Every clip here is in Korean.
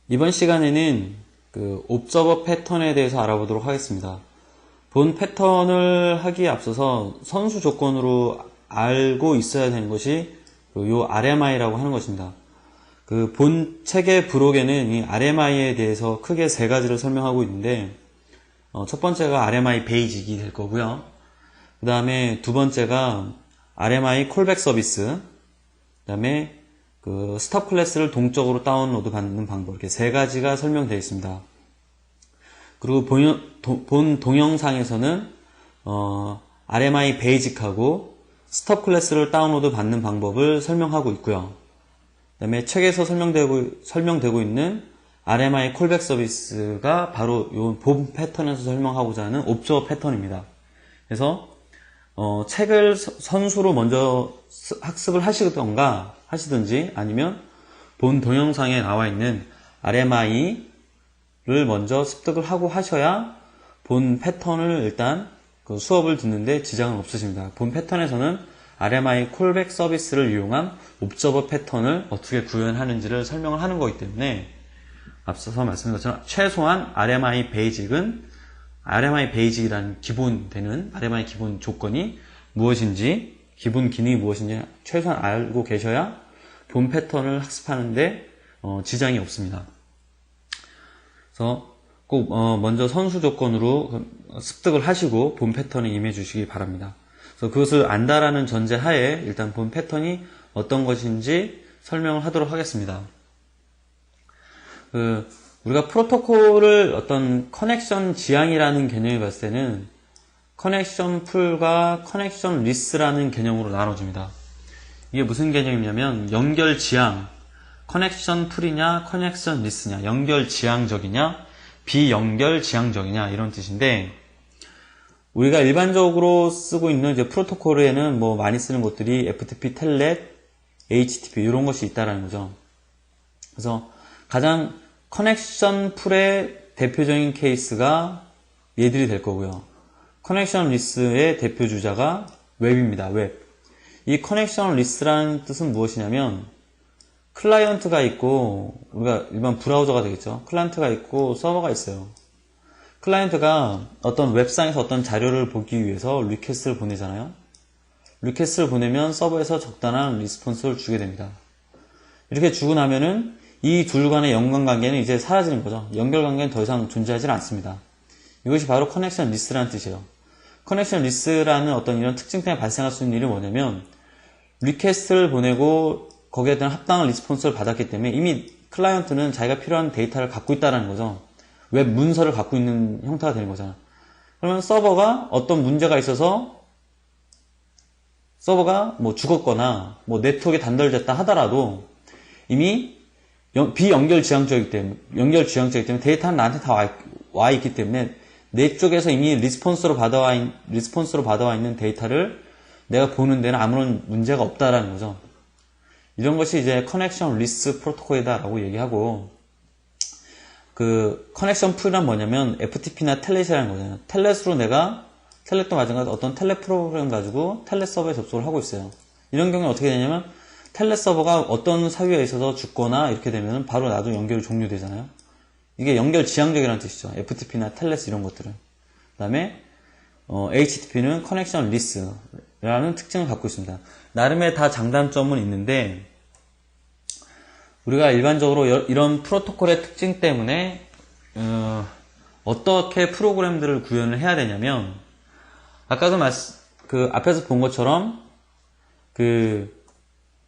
이번 시간에는 그 옵저버 패턴에 대해서 알아보도록 하겠습니다. 본 패턴을 하기에 앞서서 선수 조건으로 알고 있어야 되는 것이 요 RMI라고 하는 것입니다. 그 본 책의 부록에는 이 RMI에 대해서 크게 세 가지를 설명하고 있는데, 첫 번째가 RMI 베이직이 될 거고요. 그 다음에 두 번째가 RMI 콜백 서비스, 그 다음에 그 스탑 클래스를 동적으로 다운로드 받는 방법, 이렇게 세 가지가 설명되어 있습니다. 그리고 본 동영상에서는 RMI 베이직하고 스탑 클래스를 다운로드 받는 방법을 설명하고 있고요. 그 다음에 책에서 설명되고 있는 RMI 콜백 서비스가 바로 이 본 패턴에서 설명하고자 하는 옵저버 패턴입니다. 그래서 책을 선수로 먼저 학습을 하시든지 아니면 본 동영상에 나와 있는 RMI를 먼저 습득을 하고 하셔야 본 패턴을 일단 그 수업을 듣는데 지장은 없으십니다. 본 패턴에서는 RMI 콜백 서비스를 이용한 옵저버 패턴을 어떻게 구현하는지를 설명을 하는 거기 때문에 앞서서 말씀드린 것처럼 최소한 RMI 베이직이라는 기본 되는 RMI 기본 조건이 무엇인지, 기본 기능이 무엇인지 최소한 알고 계셔야 본 패턴을 학습하는데 지장이 없습니다. 그래서 꼭 먼저 선수 조건으로 습득을 하시고 본 패턴에 임해 주시기 바랍니다. 그래서 그것을 안다라는 전제하에 일단 본 패턴이 어떤 것인지 설명을 하도록 하겠습니다. 우리가 프로토콜을 어떤 커넥션 지향이라는 개념에 봤을 때는 커넥션 풀과 커넥션 리스라는 개념으로 나눠집니다. 이게 무슨 개념이냐면 연결 지향, 커넥션 풀이냐 커넥션 리스냐, 연결 지향적이냐 비연결 지향적이냐 이런 뜻인데, 우리가 일반적으로 쓰고 있는 이제 프로토콜에는 뭐 많이 쓰는 것들이 FTP, 텔넷, HTTP 이런 것이 있다라는 거죠. 그래서 가장 커넥션 풀의 대표적인 케이스가 얘들이 될 거고요. 커넥션 리스의 대표 주자가 웹입니다. 웹. 이 커넥션 리스라는 뜻은 무엇이냐면 클라이언트가 있고, 우리가 일반 브라우저가 되겠죠. 클라이언트가 있고 서버가 있어요. 클라이언트가 어떤 웹상에서 어떤 자료를 보기 위해서 리퀘스트를 보내잖아요. 리퀘스트를 보내면 서버에서 적당한 리스폰스를 주게 됩니다. 이렇게 주고 나면은 이 둘 간의 연관관계는 이제 사라지는 거죠. 연결관계는 더 이상 존재하지 않습니다. 이것이 바로 커넥션 리스라는 뜻이에요. 커넥션 리스라는 어떤 이런 특징 때문에 발생할 수 있는 일이 뭐냐면, 리퀘스트를 보내고 거기에 대한 합당한 리스폰스를 받았기 때문에 이미 클라이언트는 자기가 필요한 데이터를 갖고 있다는 거죠. 웹 문서를 갖고 있는 형태가 되는 거잖아. 그러면 서버가 어떤 문제가 있어서 서버가 뭐 죽었거나 뭐 네트워크에 단절됐다 하더라도 이미 비연결 지향적이기 때문에 데이터는 나한테 다 와 있기 때문에 내 쪽에서 이미 리스폰스로 받아와 있는 데이터를 내가 보는 데는 아무런 문제가 없다라는 거죠. 이런 것이 이제 커넥션 리스 프로토콜이다라고 얘기하고, 그 커넥션 풀이란 뭐냐면 FTP나 텔넷이라는 거잖아요. 텔넷도 마찬가지로 어떤 텔넷 프로그램 가지고 텔넷 서버에 접속을 하고 있어요. 이런 경우는 어떻게 되냐면 텔넷 서버가 어떤 사유에 있어서 죽거나 이렇게 되면 바로 나도 연결이 종료되잖아요. 이게 연결 지향적이라는 뜻이죠. FTP나 텔넷 이런 것들은. 그 다음에 HTTP는 커넥션 리스라는 특징을 갖고 있습니다. 나름의 다 장단점은 있는데, 우리가 일반적으로 이런 프로토콜의 특징 때문에 어떻게 프로그램들을 구현을 해야 되냐면, 아까도 앞에서 본 것처럼 그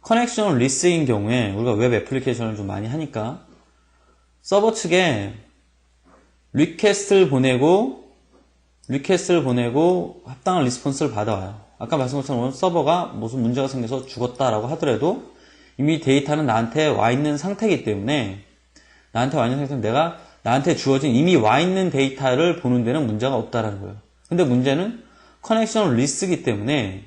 커넥션 리스인 경우에 우리가 웹 애플리케이션을 좀 많이 하니까 서버 측에 리퀘스트를 보내고 합당한 리스폰스를 받아와요. 아까 말씀드린 것처럼 서버가 무슨 문제가 생겨서 죽었다라고 하더라도 이미 데이터는 나한테 와 있는 상태이기 때문에 내가 나한테 주어진 이미 와 있는 데이터를 보는 데는 문제가 없다라는 거예요. 근데 문제는 커넥션 리스이기 때문에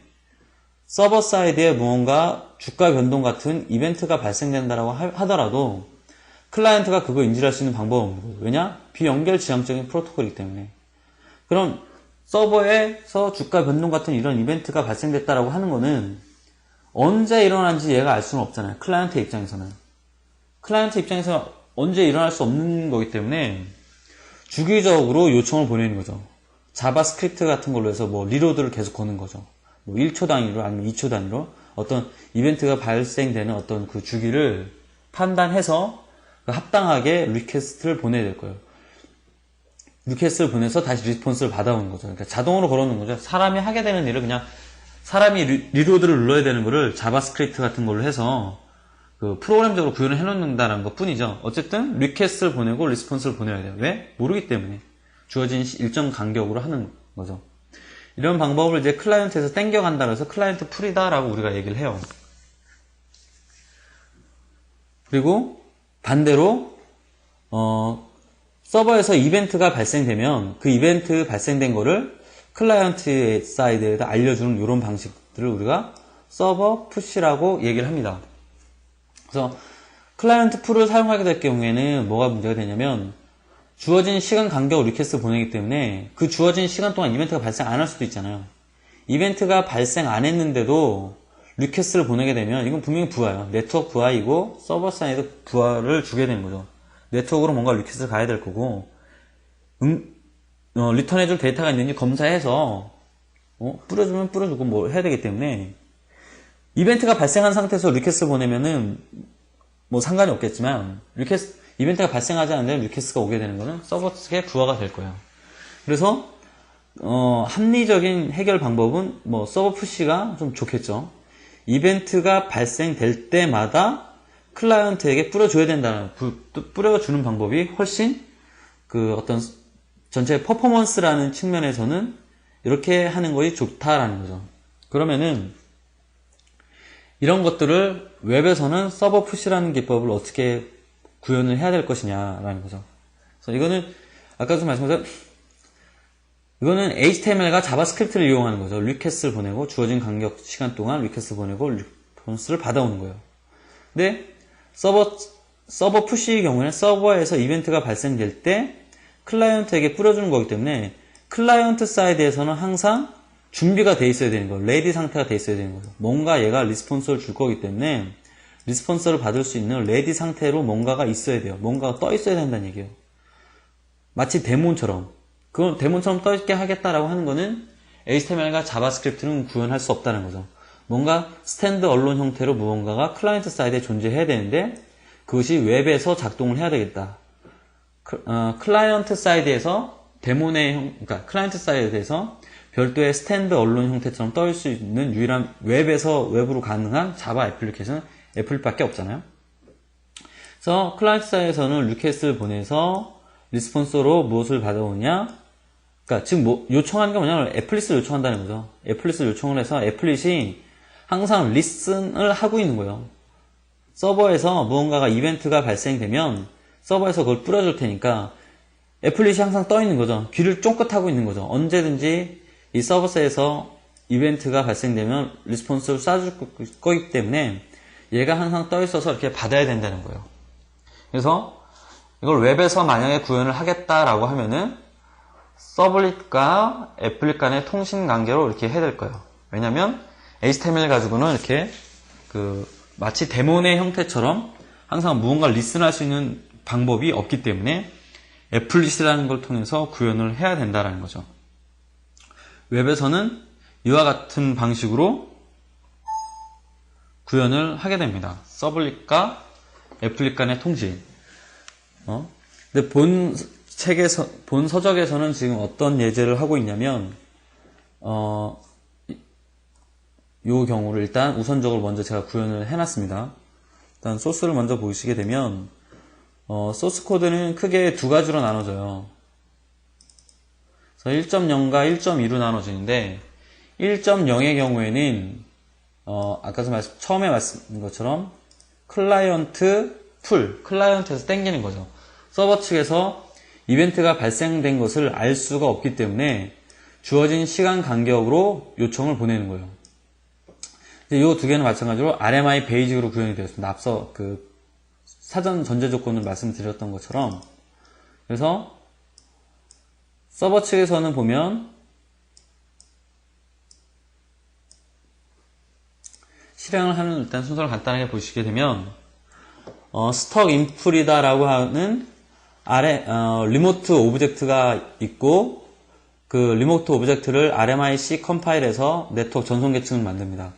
서버 사이드에 무언가 주가 변동 같은 이벤트가 발생된다라고 하더라도 클라이언트가 그거 인지할 수 있는 방법은 없는 거예요. 왜냐? 비연결 지향적인 프로토콜이기 때문에. 그럼 서버에서 주가 변동 같은 이런 이벤트가 발생됐다라고 하는 거는 언제 일어난지 얘가 알 수는 없잖아요. 클라이언트 입장에서는 언제 일어날 수 없는 거기 때문에 주기적으로 요청을 보내는 거죠. 자바스크립트 같은 걸로 해서 뭐 리로드를 계속 거는 거죠. 뭐 1초 단위로 아니면 2초 단위로 어떤 이벤트가 발생되는 어떤 그 주기를 판단해서 합당하게 리퀘스트를 보내야 될 거예요. 리퀘스트를 보내서 다시 리스폰스를 받아오는 거죠. 그러니까 자동으로 걸어놓는 거죠. 사람이 하게 되는 일을 그냥 사람이 리로드를 눌러야 되는 거를 자바스크립트 같은 걸로 해서 그 프로그램적으로 구현을 해놓는다는 것 뿐이죠. 어쨌든 리퀘스트를 보내고 리스폰스를 보내야 돼요. 왜? 모르기 때문에. 주어진 일정 간격으로 하는 거죠. 이런 방법을 이제 클라이언트에서 땡겨간다 그래서 클라이언트 풀이다라고 우리가 얘기를 해요. 그리고 반대로 서버에서 이벤트가 발생되면 그 이벤트 발생된 거를 클라이언트 사이드에다 알려주는 이런 방식들을 우리가 서버 푸시라고 얘기를 합니다. 그래서 클라이언트 풀을 사용하게 될 경우에는 뭐가 문제가 되냐면 주어진 시간 간격으로 리퀘스트 보내기 때문에 그 주어진 시간 동안 이벤트가 발생 안 할 수도 있잖아요. 이벤트가 발생 안 했는데도 리퀘스트를 보내게 되면 이건 분명히 부하예요. 네트워크 부하이고 서버 사이드 부하를 주게 되는 거죠. 네트워크로 뭔가 리퀘스트를 가야 될 거고 리턴해줄 데이터가 있는지 검사해서 뿌려주면 뿌려주고 뭐 해야 되기 때문에 이벤트가 발생한 상태에서 리퀘스트를 보내면은 뭐 상관이 없겠지만 이벤트가 발생하지 않는 리퀘스트가 오게 되는 거는 서버 측의 부하가 될 거예요. 그래서 합리적인 해결 방법은 뭐 서버 푸시가 좀 좋겠죠. 이벤트가 발생될 때마다 클라이언트에게 뿌려줘야 된다는 뿌려주는 방법이 훨씬 그 어떤 전체 퍼포먼스라는 측면에서는 이렇게 하는 것이 좋다라는 거죠. 그러면은 이런 것들을 웹에서는 서버 푸시라는 기법을 어떻게 구현을 해야 될 것이냐라는 거죠. 그래서 이거는 아까도 말씀드렸죠. 이거는 HTML과 자바스크립트를 이용하는 거죠. 리퀘스트를 보내고 주어진 간격 시간 동안 리퀘스트 보내고 리스폰스를 받아오는 거예요. 근데 서버 푸시의 경우에는 서버에서 이벤트가 발생될 때 클라이언트에게 뿌려주는 거기 때문에 클라이언트 사이드에서는 항상 준비가 돼 있어야 되는 거예요. 레디 상태가 돼 있어야 되는 거죠. 뭔가 얘가 리스폰스를 줄 거기 때문에 리스폰스를 받을 수 있는 레디 상태로 뭔가가 있어야 돼요. 뭔가가 떠 있어야 된다는 얘기예요. 마치 데몬처럼. 그 데몬처럼 떠 있게 하겠다라고 하는 거는 HTML과 자바스크립트는 구현할 수 없다는 거죠. 뭔가 스탠드 언론 형태로 무언가가 클라이언트 사이드에 존재해야 되는데 그것이 웹에서 작동을 해야 되겠다. 클라이언트 사이드에서 그러니까 클라이언트 사이드에서 별도의 스탠드 언론 형태처럼 떠 있을 수 있는 유일한 웹으로 가능한 자바 애플리케이션은 애플밖에 없잖아요. 그래서 클라이언트 사이드에서는 리퀘스트를 보내서 리스폰스로 무엇을 받아오냐? 그러니까 지금 뭐 요청하는 게 뭐냐면 애플릿을 요청한다는 거죠. 애플릿을 요청을 해서 애플릿이 항상 리슨을 하고 있는 거예요. 서버에서 무언가가 이벤트가 발생되면 서버에서 그걸 뿌려줄 테니까 애플릿이 항상 떠 있는 거죠. 귀를 쫑긋하고 있는 거죠. 언제든지 이 서버에서 이벤트가 발생되면 리스폰스를 쏴줄 거기 때문에 얘가 항상 떠 있어서 이렇게 받아야 된다는 거예요. 그래서 이걸 웹에서 만약에 구현을 하겠다라고 하면은 서블릿과 애플릿 간의 통신 관계로 이렇게 해야 될 거예요. 왜냐면 HTML 가지고는 이렇게 마치 데몬의 형태처럼 항상 무언가를 리슨할 수 있는 방법이 없기 때문에 애플릿이라는 걸 통해서 구현을 해야 된다는 거죠. 웹에서는 이와 같은 방식으로 구현을 하게 됩니다. 서블릿과 애플릿 간의 통신. 근데 본 서적에서는 지금 어떤 예제를 하고 있냐면, 이 경우를 일단 우선적으로 먼저 제가 구현을 해놨습니다. 일단 소스를 먼저 보시게 되면, 소스 코드는 크게 두 가지로 나눠져요. 그래서 1.0과 1.2로 나눠지는데, 1.0의 경우에는, 처음에 말씀드린 것처럼, 클라이언트에서 땡기는 거죠. 서버 측에서 이벤트가 발생된 것을 알 수가 없기 때문에 주어진 시간 간격으로 요청을 보내는 거예요. 이 두 개는 마찬가지로 RMI 베이직으로 구현이 되었습니다. 앞서 사전 전제 조건을 말씀드렸던 것처럼. 그래서 서버 측에서는 보면 실행을 하는 일단 순서를 간단하게 보시게 되면 스톡 인풀이다라고 하는 리모트 오브젝트가 있고, 그 리모트 오브젝트를 RMIC 컴파일해서 네트워크 전송 계층을 만듭니다.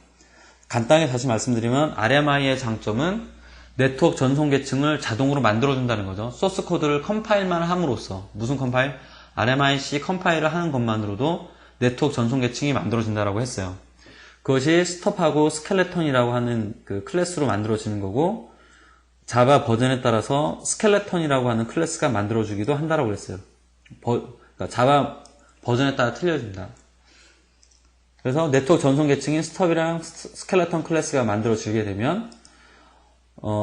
간단하게 다시 말씀드리면 RMI의 장점은 네트워크 전송 계층을 자동으로 만들어준다는 거죠. 소스 코드를 컴파일만 함으로써, 무슨 컴파일? RMIC 컴파일을 하는 것만으로도 네트워크 전송 계층이 만들어진다고 했어요. 그것이 스톱하고 스켈레톤이라고 하는 그 클래스로 만들어지는 거고, 자바 버전에 따라서 스켈레톤이라고 하는 클래스가 만들어주기도 한다라고 했어요. 그러니까 자바 버전에 따라 틀려집니다. 그래서 네트워크 전송 계층인 스톱이랑 스켈레톤 클래스가 만들어지게 되면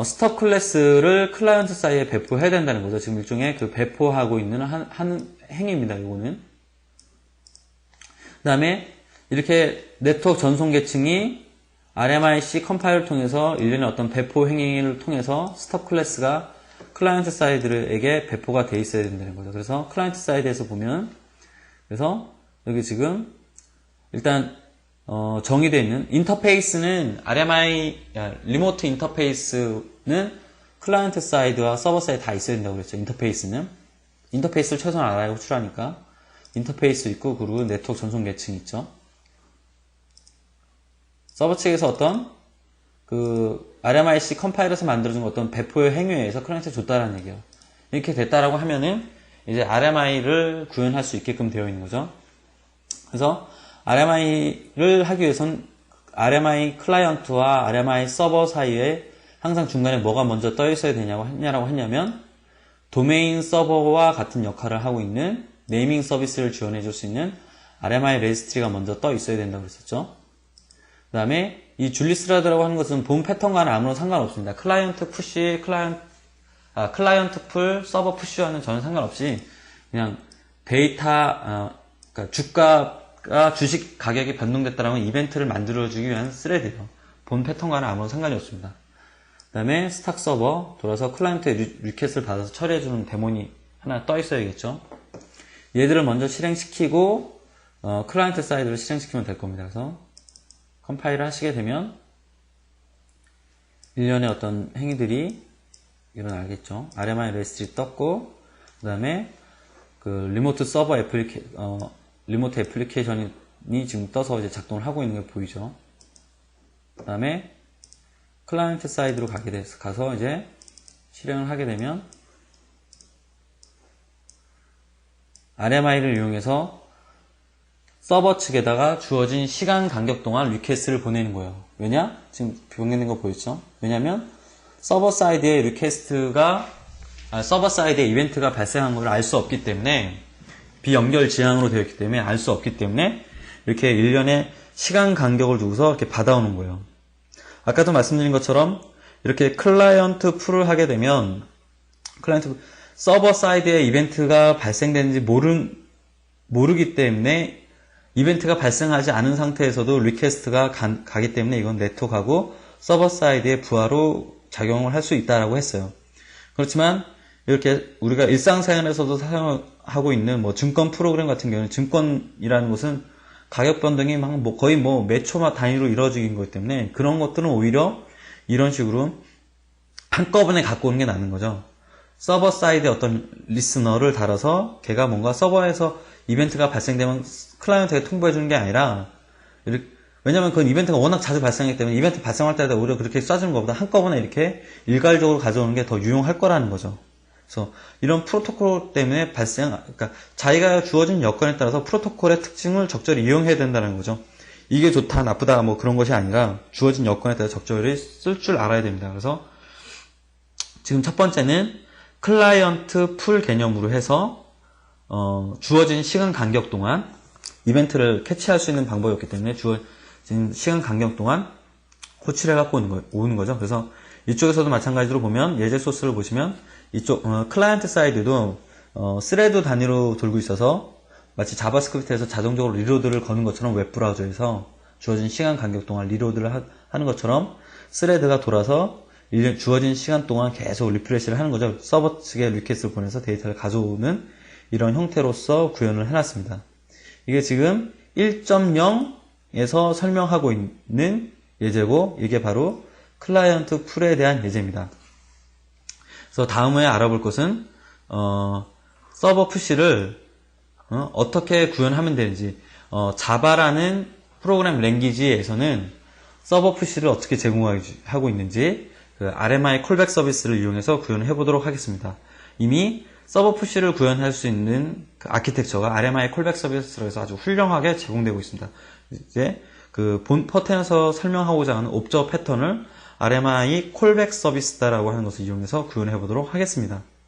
스톱 클래스를 클라이언트 사이에 배포해야 된다는 거죠. 지금 일종의 그 배포하고 있는 한 행위입니다. 이거는. 그 다음에 이렇게 네트워크 전송 계층이 RMIC 컴파일을 통해서 일련의 어떤 배포 행위를 통해서 스톱 클래스가 클라이언트 사이드에게 배포가 돼 있어야 된다는 거죠. 그래서 클라이언트 사이드에서 보면, 그래서 여기 지금 일단 정의되어 있는 인터페이스는 리모트 인터페이스는 클라이언트 사이드와 서버 사이드 다 있어야 된다고 그랬죠. 인터페이스를 최소한 알아야 호출하니까 인터페이스 있고, 그리고 네트워크 전송 계층이 있죠. 서버 측에서 어떤 그 RMIC 컴파일에서 만들어준 어떤 배포의 행위에 의해서 클라이언트에 줬다라는 얘기예요. 이렇게 됐다라고 하면은 이제 RMI를 구현할 수 있게끔 되어 있는 거죠. 그래서 RMI를 하기 위해선 RMI 클라이언트와 RMI 서버 사이에 항상 중간에 뭐가 먼저 떠 있어야 되냐고 했냐면, 도메인 서버와 같은 역할을 하고 있는 네이밍 서비스를 지원해 줄 수 있는 RMI 레지스트리가 먼저 떠 있어야 된다고 그랬었죠. 그 다음에 이 줄리스라드라고 하는 것은 본 패턴과는 아무런 상관없습니다. 클라이언트 풀, 서버 푸시와는 전혀 상관없이 그냥 데이터, 그러니까 주식 가격이 변동됐다라는 이벤트를 만들어주기 위한 스레드예요. 본 패턴과는 아무런 상관이 없습니다. 그 다음에 스탁 서버 돌아서 클라이언트의 리퀘스트를 받아서 처리해주는 데몬이 하나 떠 있어야겠죠. 얘들을 먼저 실행시키고 클라이언트 사이드로 실행시키면 될 겁니다. 그래서 컴파일을 하시게 되면 일련의 어떤 행위들이 일어나겠죠. RMI 레지스트리 떴고, 그 다음에 그 리모트 서버 리모트 애플리케이션이 지금 떠서 이제 작동을 하고 있는 게 보이죠. 그 다음에 클라이언트 사이드로 가서 이제 실행을 하게 되면 RMI를 이용해서 서버 측에다가 주어진 시간 간격 동안 리퀘스트를 보내는 거예요. 왜냐? 지금 보내는 거 보이죠? 왜냐면 서버 사이드에 이벤트가 발생한 걸 알 수 없기 때문에, 비연결 지향으로 되어 있기 때문에 알 수 없기 때문에 이렇게 일련의 시간 간격을 두고서 이렇게 받아오는 거예요. 아까도 말씀드린 것처럼 이렇게 클라이언트 풀을 하게 되면 서버 사이드에 이벤트가 발생되는지 모르기 때문에, 이벤트가 발생하지 않은 상태에서도 리퀘스트가 가기 때문에 이건 네트워크하고 서버 사이드의 부하로 작용을 할 수 있다라고 했어요. 그렇지만 이렇게 우리가 일상생활에서도 사용하고 있는 증권 프로그램 같은 경우는, 증권이라는 것은 가격 변동이 거의 몇 초 단위로 이루어지는 거기 때문에 그런 것들은 오히려 이런 식으로 한꺼번에 갖고 오는 게 낫는 거죠. 서버 사이드에 어떤 리스너를 달아서 걔가 뭔가 서버에서 이벤트가 발생되면 클라이언트에게 통보해 주는 게 아니라, 왜냐면 그건 이벤트가 워낙 자주 발생하기 때문에 이벤트 발생할 때마다 오히려 그렇게 쏴주는 것보다 한꺼번에 이렇게 일괄적으로 가져오는 게 더 유용할 거라는 거죠. 그래서 이런 프로토콜 때문에 그러니까 자기가 주어진 여건에 따라서 프로토콜의 특징을 적절히 이용해야 된다는 거죠. 이게 좋다, 나쁘다 그런 것이 아니라 주어진 여건에 따라 적절히 쓸 줄 알아야 됩니다. 그래서 지금 첫 번째는 클라이언트 풀 개념으로 해서 주어진 시간 간격 동안 이벤트를 캐치할 수 있는 방법이었기 때문에 주어진 시간 간격 동안 호출해 갖고 오는 거죠. 그래서 이쪽에서도 마찬가지로 보면 예제 소스를 보시면 이쪽 클라이언트 사이드도 스레드 단위로 돌고 있어서 마치 자바스크립트에서 자동적으로 리로드를 거는 것처럼 웹브라우저에서 주어진 시간 간격 동안 리로드를 하는 것처럼 스레드가 돌아서 주어진 시간 동안 계속 리프레시를 하는 거죠. 서버 측에 리퀘스트를 보내서 데이터를 가져오는 이런 형태로서 구현을 해놨습니다. 이게 지금 1.0에서 설명하고 있는 예제고, 이게 바로 클라이언트 풀에 대한 예제입니다. 그래서 다음에 알아볼 것은 서버 푸시를 어떻게 구현하면 되는지, 자바라는 프로그램 랭귀지에서는 서버 푸시를 어떻게 제공하고 있는지 그 RMI 콜백 서비스를 이용해서 구현해 보도록 하겠습니다. 이미 서버 푸시를 구현할 수 있는 그 아키텍처가 RMI 콜백 서비스로 해서 아주 훌륭하게 제공되고 있습니다. 이제 그 본 퍼텐에서 설명하고자 하는 옵저 패턴을 RMI 콜백 서비스다라고 하는 것을 이용해서 구현해 보도록 하겠습니다.